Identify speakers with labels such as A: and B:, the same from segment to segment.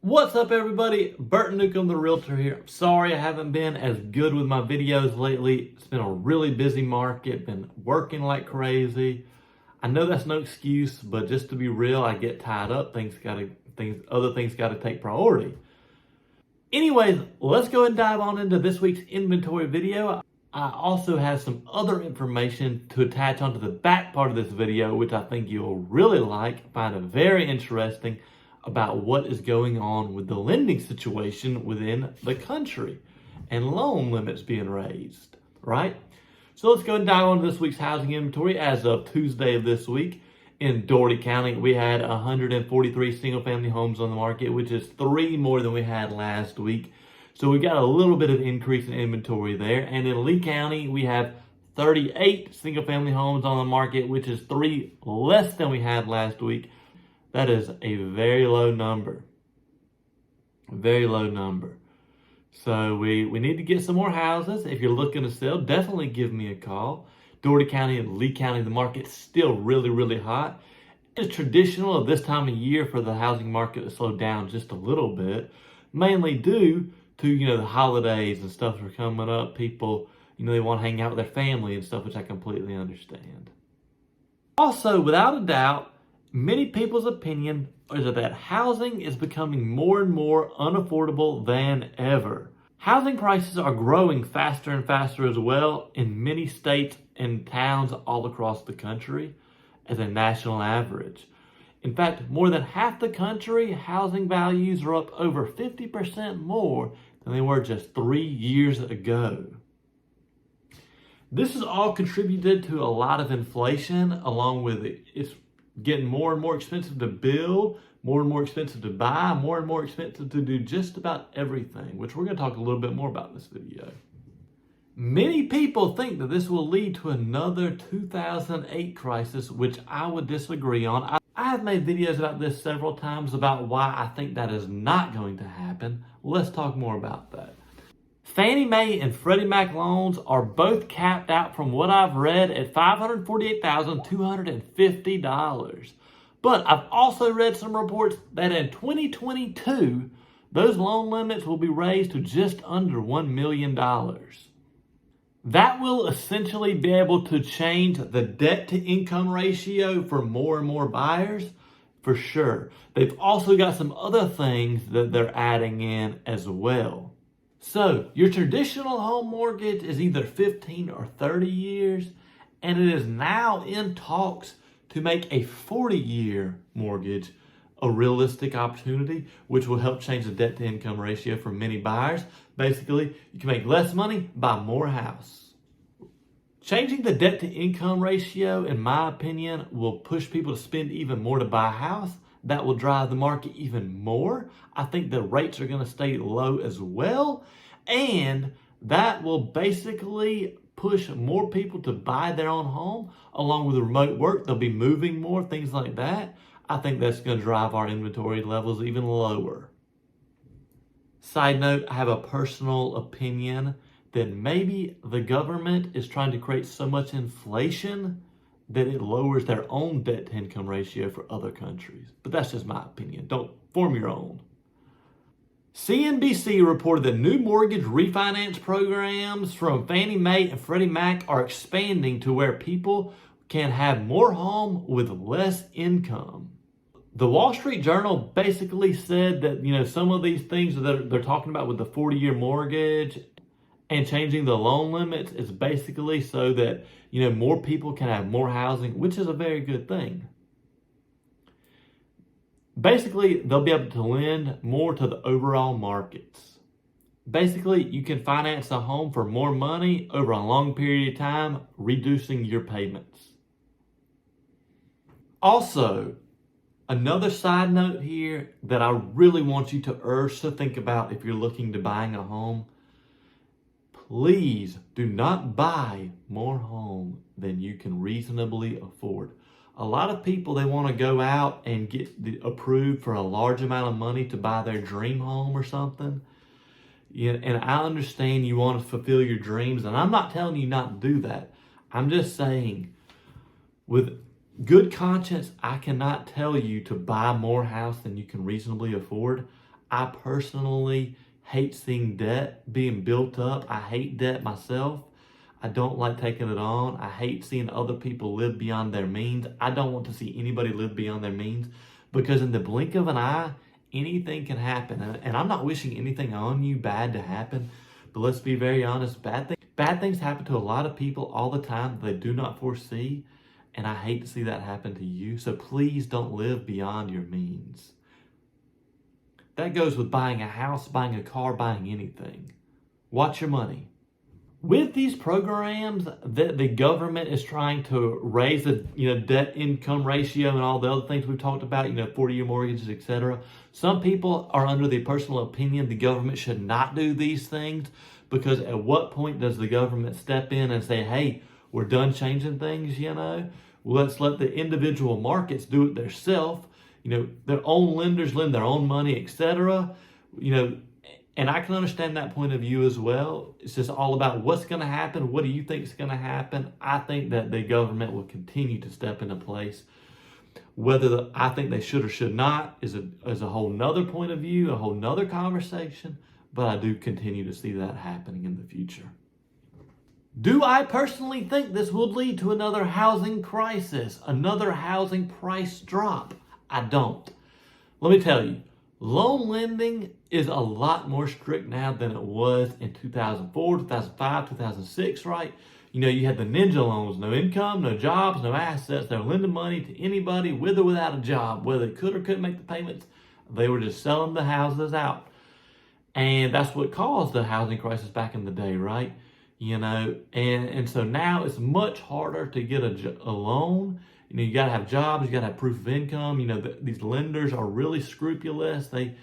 A: What's up, everybody? Burton Newcomb, the realtor here. I'm sorry I haven't been as good with my videos lately. It's been a really busy market, been working like crazy. I know that's no excuse, but just to be real, I get tied up. Other things gotta take priority. Anyways, let's go and dive on into this week's inventory video. I also have some other information to attach onto the back part of this video, which I think you'll really find it very interesting, about what is going on with the lending situation within the country and loan limits being raised, right? So let's go and dive into this week's housing inventory. As of Tuesday of this week, in Dougherty County, we had 143 single-family homes on the market, which is 3 more than we had last week. So we got a little bit of increase in inventory there. And in Lee County, we have 38 single-family homes on the market, which is 3 less than we had last week. That is a very low number. Very low number. So we need to get some more houses. If you're looking to sell, definitely give me a call. Dougherty County and Lee County, the market's still really, really hot. It's traditional of this time of year for the housing market to slow down just a little bit, mainly due to, the holidays and stuff that are coming up. People, they want to hang out with their family and stuff, which I completely understand. Also, without a doubt, many people's opinion is that housing is becoming more and more unaffordable than ever. Housing prices are growing faster and faster as well in many states and towns all across the country as a national average. In fact, more than half the country, housing values are up over 50% more than they were just 3 years ago. This has all contributed to a lot of inflation, along with it's getting more and more expensive to build, more and more expensive to buy, more and more expensive to do just about everything, which we're going to talk a little bit more about in this video. Many people think that this will lead to another 2008 crisis, which I would disagree on. I have made videos about this several times about why I think that is not going to happen. Let's talk more about that. Fannie Mae and Freddie Mac loans are both capped out, from what I've read, at $548,250. But I've also read some reports that in 2022, those loan limits will be raised to just under $1 million. That will essentially be able to change the debt-to-income ratio for more and more buyers, for sure. They've also got some other things that they're adding in as well. So your traditional home mortgage is either 15 or 30 years, and it is now in talks to make a 40-year mortgage a realistic opportunity, which will help change the debt-to-income ratio for many buyers. Basically, you can make less money, buy more house. Changing the debt-to-income ratio, in my opinion, will push people to spend even more to buy a house. That will drive the market even more. I think the rates are going to stay low as well. And that will basically push more people to buy their own home. Along with remote work, they'll be moving more, things like that. I think that's going to drive our inventory levels even lower. Side note, I have a personal opinion that maybe the government is trying to create so much inflation that it lowers their own debt-to-income ratio for other countries. But that's just my opinion. Don't form your own. CNBC reported that new mortgage refinance programs from Fannie Mae and Freddie Mac are expanding to where people can have more home with less income. The Wall Street Journal basically said that, some of these things that they're talking about with the 40-year mortgage and changing the loan limits is basically so that, more people can have more housing, which is a very good thing. Basically, they'll be able to lend more to the overall markets. Basically, you can finance a home for more money over a long period of time, reducing your payments. Also, another side note here that I really want you to urge to think about if you're looking to buying a home: please do not buy more home than you can reasonably afford. A lot of people, they want to go out and get approved for a large amount of money to buy their dream home or something. And I understand you want to fulfill your dreams, and I'm not telling you not to do that. I'm just saying, with good conscience, I cannot tell you to buy more house than you can reasonably afford. I personally hate seeing debt being built up. I hate debt myself. I don't like taking it on. I hate seeing other people live beyond their means. I don't want to see anybody live beyond their means, because in the blink of an eye, anything can happen. And I'm not wishing anything on you bad to happen, but let's be very honest, bad things happen to a lot of people all the time that they do not foresee, and I hate to see that happen to you. So please don't live beyond your means. That goes with buying a house, buying a car, buying anything. Watch your money. With these programs that the government is trying to raise the debt income ratio and all the other things we've talked about, 40-year mortgages, etc. Some people are under the personal opinion the government should not do these things, because at what point does the government step in and say, hey, we're done changing things, Let's let the individual markets do it themselves. Their own lenders lend their own money, etc. And I can understand that point of view as well. It's just all about what's going to happen. What do you think is going to happen? I think that the government will continue to step into place. Whether I think they should or should not is a whole nother point of view, a whole nother conversation. But I do continue to see that happening in the future. Do I personally think this will lead to another housing crisis, another housing price drop? I don't. Let me tell you, loan lending is a lot more strict now than it was in 2004, 2005, 2006, right? You had the ninja loans, no income, no jobs, no assets. They were lending money to anybody with or without a job, whether they could or couldn't make the payments. They were just selling the houses out. And that's what caused the housing crisis back in the day, right? And so now it's much harder to get a loan. You got to have jobs, you got to have proof of income. These lenders are really scrupulous. They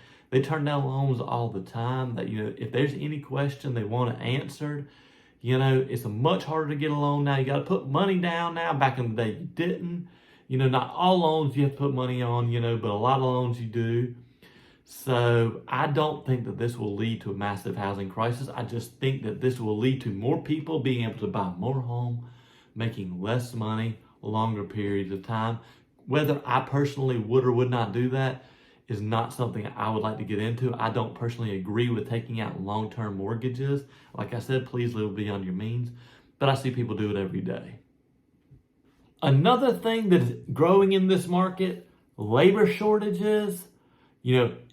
A: turn down loans all the time. That if there's any question they want it answered, it's much harder to get a loan now. You got to put money down now. Back in the day, you didn't. Not all loans you have to put money on. But a lot of loans you do. So I don't think that this will lead to a massive housing crisis. I just think that this will lead to more people being able to buy more home, making less money, longer periods of time. Whether I personally would or would not do that is not something I would like to get into. I don't personally agree with taking out long-term mortgages. Like I said, please live beyond your means. But I see people do it every day. Another thing that is growing in this market, labor shortages.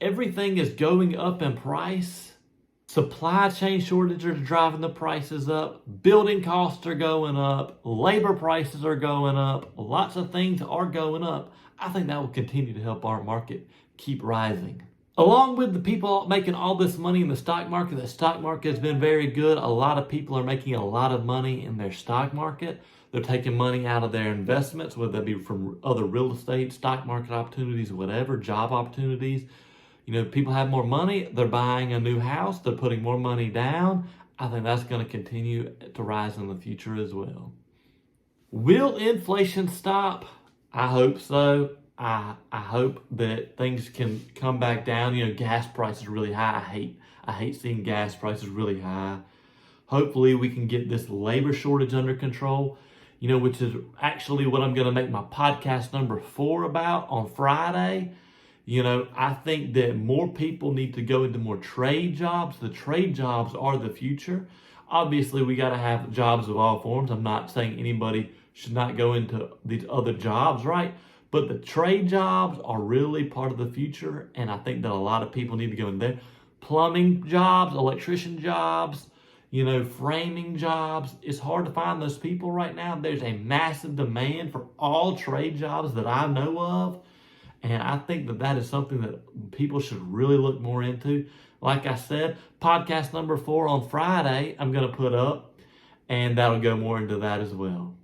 A: Everything is going up in price. Supply chain shortages are driving the prices up. Building costs are going up. Labor prices are going up. Lots of things are going up. I think that will continue to help our market keep rising. Along with the people making all this money in the stock market has been very good. A lot of people are making a lot of money in their stock market. They're taking money out of their investments, whether that be from other real estate, stock market opportunities, whatever, job opportunities. People have more money. They're buying a new house. They're putting more money down. I think that's going to continue to rise in the future as well. Will inflation stop? I hope so. I hope that things can come back down. Gas prices are really high. I hate seeing gas prices really high. Hopefully we can get this labor shortage under control, which is actually what I'm going to make my podcast number 4 about on Friday. I think that more people need to go into more trade jobs. The trade jobs are the future. Obviously, we got to have jobs of all forms. I'm not saying anybody should not go into these other jobs, right? But the trade jobs are really part of the future, and I think that a lot of people need to go in there. Plumbing jobs, electrician jobs, framing jobs. It's hard to find those people right now. There's a massive demand for all trade jobs that I know of, and I think that that is something that people should really look more into. Like I said, podcast number 4 on Friday, I'm going to put up, and that'll go more into that as well.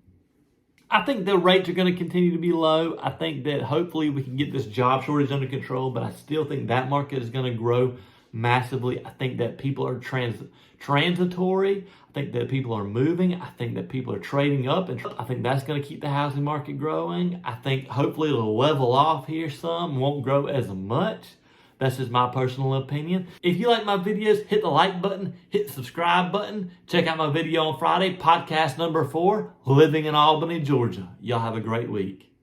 A: I think the rates are going to continue to be low. I think that hopefully we can get this job shortage under control, but I still think that market is going to grow massively. I think that people are transitory. I think that people are moving. I think that people are trading up, and I think that's going to keep the housing market growing. I think hopefully it'll level off here some, won't grow as much. That's just my personal opinion. If you like my videos, hit the like button, hit the subscribe button. Check out my video on Friday, podcast number 4, Living in Albany, Georgia. Y'all have a great week.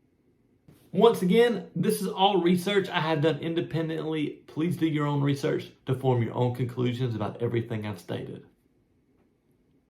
A: Once again, this is all research I have done independently. Please do your own research to form your own conclusions about everything I've stated.